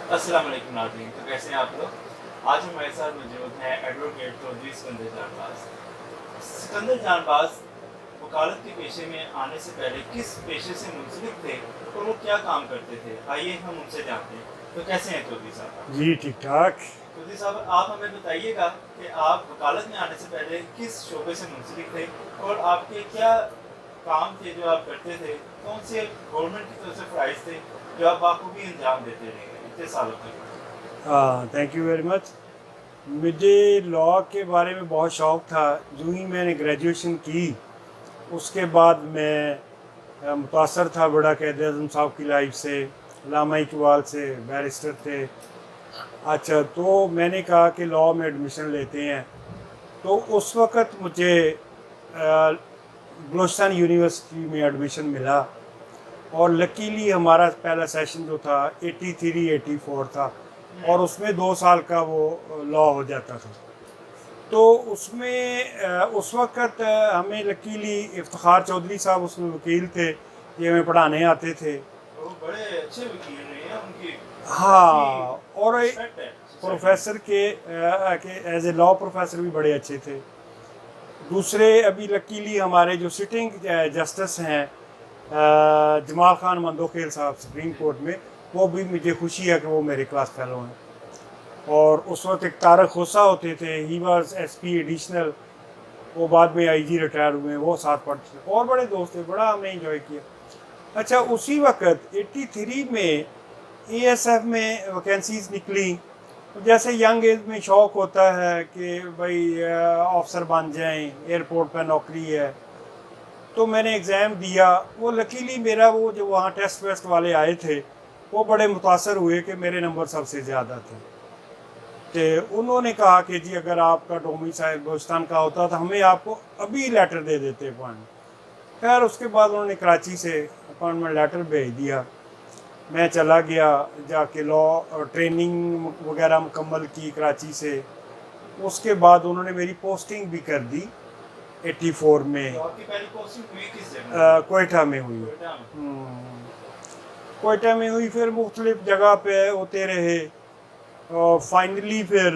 अस्सलाम वालेकुम नाज़रीन, तो कैसे हैं आप लोग? आज हमारे साथ मौजूद हैं एडवोकेट चौधरी सिकंदर जानबाज। सिकंदर जानबाज वकालत के पेशे में आने से पहले किस पेशे से मुंसलिक थे और वो क्या काम करते थे? आइए हम उनसे जानते हैं। तो कैसे हैं चौधरी साहब? जी ठीक ठाक। चौधरी साहब, आप हमें बताइएगा कि आप वकालत में आने से पहले किस शोबे से मुंसलिक थे और आपके क्या काम थे जो आप करते थे? कौन से गवर्नमेंट की तरफ से फ़राइज़ थे जो आप बाखूबी अंजाम देते रहे इतने सालों तक? हाँ, थैंक यू वेरी मच। मुझे लॉ के बारे में बहुत शौक़ था। जो ही मैंने ग्रेजुएशन की उसके बाद मैं मुतासर था बड़ा क़ायद-ए-आज़म साहब की लाइफ से, अल्लामा इकबाल से, बैरिस्टर थे। अच्छा, तो मैंने कहा कि लॉ में एडमिशन लेते हैं। तो उस वक़्त मुझे बलूचिस्तान यूनिवर्सिटी में एडमिशन मिला और लकीली हमारा पहला सेशन जो था 83-84 था और उसमें 2 साल का वो लॉ हो जाता था। तो उसमें उस वक़्त हमें लकीली इफ्तिखार चौधरी साहब उसमें वकील थे, ये हमें पढ़ाने आते थे। वो बड़े अच्छे वकील रहे हैं, उनकी हाँ, और रिस्पेक्ट है प्रोफेसर के एज ए लॉ प्रोफेसर भी बड़े अच्छे थे। दूसरे अभी लकीली हमारे जो सिटिंग जस्टिस हैं जमाल खान मंदोखेल साहब सुप्रीम कोर्ट में, वो भी मुझे खुशी है कि वो मेरे क्लास फेलो हैं। और उस वक्त एक तारक खोसा होते थे, ही वाज एसपी एडिशनल, वो बाद में आईजी रिटायर हुए हैं, वो साथ पढ़ते थे और बड़े दोस्त थे, बड़ा हमने एंजॉय किया। अच्छा, उसी वक्त 83 में एएसएफ में वैकेंसीज निकली। जैसे यंग एज में शौक़ होता है कि भाई ऑफिसर बन जाएं, एयरपोर्ट पर नौकरी है, तो मैंने एग्ज़ाम दिया। वो लकीली मेरा वो जो वहाँ टेस्ट वेस्ट वाले आए थे वो बड़े मुतासर हुए कि मेरे नंबर सबसे ज़्यादा थे। तो उन्होंने कहा कि जी अगर आपका डोमिसाइल बलूचिस्तान का होता तो हमें आपको अभी लेटर दे देते अपॉइंटमेंट। खैर उसके बाद उन्होंने कराची से अपॉइंटमेंट लेटर भेज दिया। मैं चला गया, जाके लॉ ट्रेनिंग वगैरह मुकम्मल की कराची से। उसके बाद उन्होंने मेरी पोस्टिंग भी कर दी 84 में। तो आपकी पहली पोस्टिंग हुई किस जगह? कोयटा में हुई। कोयटा में। कोयटा में हुई, फिर मुख्तलिफ जगह पे होते रहे और फाइनली फिर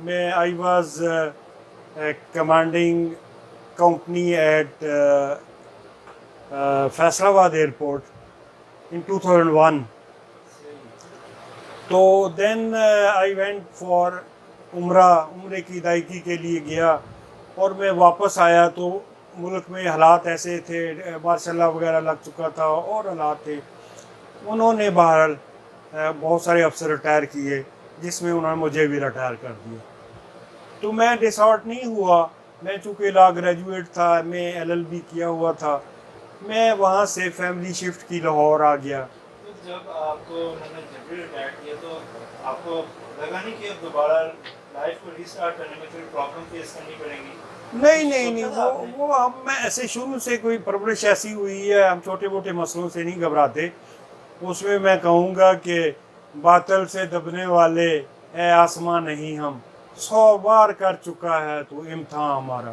मैं I was commanding company at Faisalabad airport इन 2001। तो देन आई वेंट फॉर उम्रे की अदायगी के लिए गया और मैं वापस आया तो मुल्क में हालात ऐसे थे, मार्शल लॉ वगैरह लग चुका था और हालात थे। उन्होंने बहरहाल बहुत सारे अफसर रिटायर किए, जिसमें उन्होंने मुझे भी रिटायर कर दिया। तो मैं डिसऑर्ट नहीं हुआ। मैं चूँकि लॉ ग्रेजुएट था, मैं एलएलबी किया हुआ था, मैं वहाँ से फैमिली शिफ्ट की लाहौर आ गया। तो जब आपको उन्होंने जबरी रिटायर किया तो आपको लगा नहीं कि अब दोबारा लाइफ को रीस्टार्ट करने में कोई प्रॉब्लम फेस करनी पड़ेगी? नहीं, वो हम मैं ऐसे शुरू से कोई परवरिश ऐसी हुई है, हम छोटे मोटे मसलों से नहीं घबराते। उसमें मैं कहूँगा कि बातल से दबने वाले ए आसमां नहीं, हम 100 बार कर चुका है तो इम्तिहान हमारा।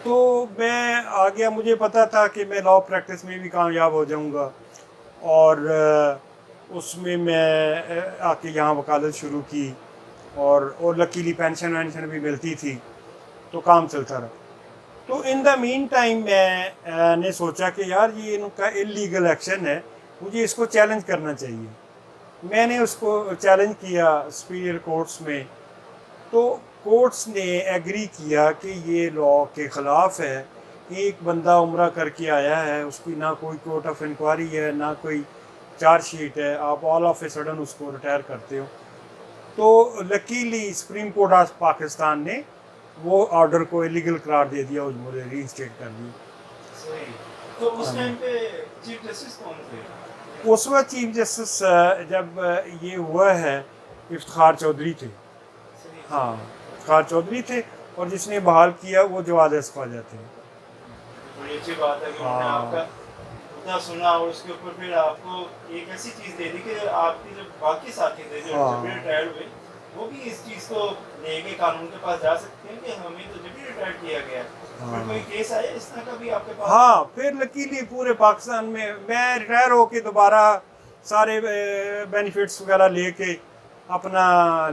तो मैं आ गया, मुझे पता था कि मैं लॉ प्रैक्टिस में भी कामयाब हो जाऊँगा और उसमें मैं आके यहाँ वकालत शुरू की और लकीली पेंशन वेंशन भी मिलती थी, तो काम चलता रहा। तो इन द मीन टाइम मैंने सोचा कि यार ये इनका इलीगल एक्शन है, मुझे इसको चैलेंज करना चाहिए। मैंने उसको चैलेंज किया सुपीरियर कोर्ट्स में, तो कोर्ट्स ने एग्री किया कि ये लॉ के ख़िलाफ़ है। एक बंदा उम्रा करके आया है, उसकी ना कोई कोर्ट ऑफ इंक्वायरी है, ना कोई चार्जशीट है, आप ऑल ऑफ ए सडन उसको रिटायर करते हो। तो luckily supreme court of Pakistan ने वो ऑर्डर को इलीगल करार दे दिया और मुझे रीइंस्टेट कर दिया। सही। तो उस टाइम पे चीफ जस्टिस कौन थे? उस वक्त चीफ जस्टिस जब ये हुआ है इफ्तिखार चौधरी थे। हाँ, इफ्तिखार चौधरी थे और जिसने बहाल किया वो जवाद ख्वाजा थे। बड़ी अच्छी बात है कि उन्होंने आपका मुद्दा सुना और उसके ऊपर फिर आपको एक ऐसी चीज़ दे दी कि आपके जो बाकी साथी थे जो जबरी रिटायर हुए, वो भी इस चीज़ को लेके कानून के पास जा सकते हैं कि हमें तो जबरी रिटायर किया गया। फिर कोई केस आया इस तरह का भी आपके पास? हाँ, फिर लकीली पूरे पाकिस्तान में मैं रिटायर होके दोबारा सारे बेनिफिट्स वगैरह लेके अपना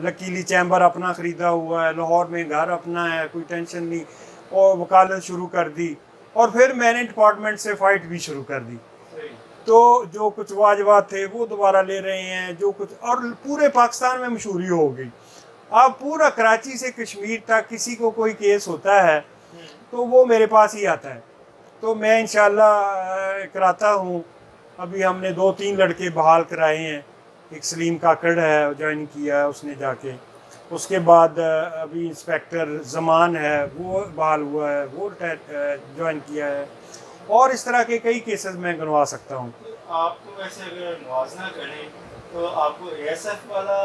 लकीली चैम्बर अपना ख़रीदा हुआ है, लाहौर में घर अपना है, कोई टेंशन नहीं, और वकालत शुरू कर दी, और फिर मैंने डिपार्टमेंट से फ़ाइट भी शुरू कर दी। तो जो कुछ वाजबात थे वो दोबारा ले रहे हैं, जो कुछ, और पूरे पाकिस्तान में मशहूरी हो गई। अब पूरा कराची से कश्मीर तक किसी को कोई केस होता है तो वो मेरे पास ही आता है, तो मैं इंशाल्लाह कराता हूँ। अभी हमने 2-3 लड़के बहाल कराए हैं, एक सलीम काकड़ है ज्वाइन किया है उसने जाके, उसके बाद अभी इंस्पेक्टर ज़मान है वो बहाल हुआ है, वो ज्वाइन किया है, और इस तरह के कई केसेस मैं गिनवा सकता हूँ। आपको वैसे अगर मुआवजा करें तो आपको एएसएफ वाला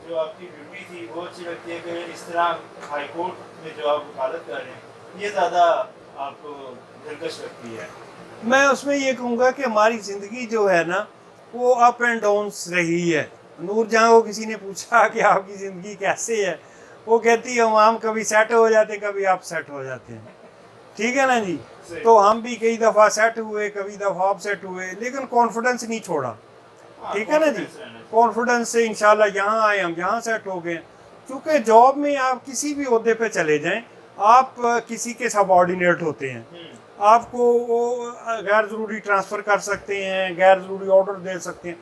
जो आपकी ड्यूटी थी वो अच्छी लगती है कि इस तरह हाई कोर्ट में जो आप वकालत कर रहे हैं ये ज़्यादा आपको दिलकश लगती है? मैं उसमें ये कहूँगा कि हमारी ज़िंदगी जो है ना वो अप एंड डाउन्स रही है। नूर जहाँ को किसी ने पूछा कि आपकी ज़िंदगी कैसे है, वो कहती है हम कभी सेट हो जाते, कभी आप सेट हो जाते हैं, ठीक है ना जी। तो हम भी कई दफ़ा सेट हुए, कभी दफ़ा आप सेट हुए, लेकिन कॉन्फिडेंस नहीं छोड़ा, ठीक है ना जी। कॉन्फिडेंस से इंशाल्लाह यहाँ आए, हम यहाँ सेट हो गए। क्योंकि जॉब में आप किसी भी ओहदे पे चले जाएं, आप किसी के सबऑर्डिनेट होते हैं, आपको वो गैर ज़रूरी ट्रांसफ़र कर सकते हैं, गैर ज़रूरी ऑर्डर दे सकते हैं।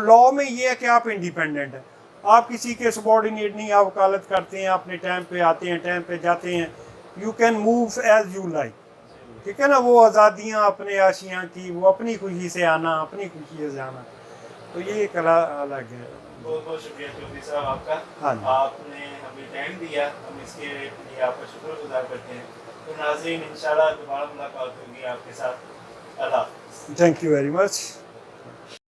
लॉ में ये है कि आप इंडिपेंडेंट हैं, आप किसी के सबऑर्डिनेट नहीं, आप वकालत करते हैं, अपने टाइम पे आते हैं, टाइम पे जाते हैं, you can move as you like, ठीक है ना। वो आज़ादियाँ अपने आशियाँ की, वो अपनी खुशी से आना, अपनी खुशी से जाना, तो ये कला अलग है। बहुत बहुत शुक्रिया चौधरी साहब आपका। हाँ जी। आपने हमें टाइम दिया, हम इसके लिए आपका शुक्रगुजार करते हैं। तो नाज़रीन इंशाल्लाह दोबारा मुलाकात होगी आपके साथ। अल्लाह हाफ़िज़। Thank you very much.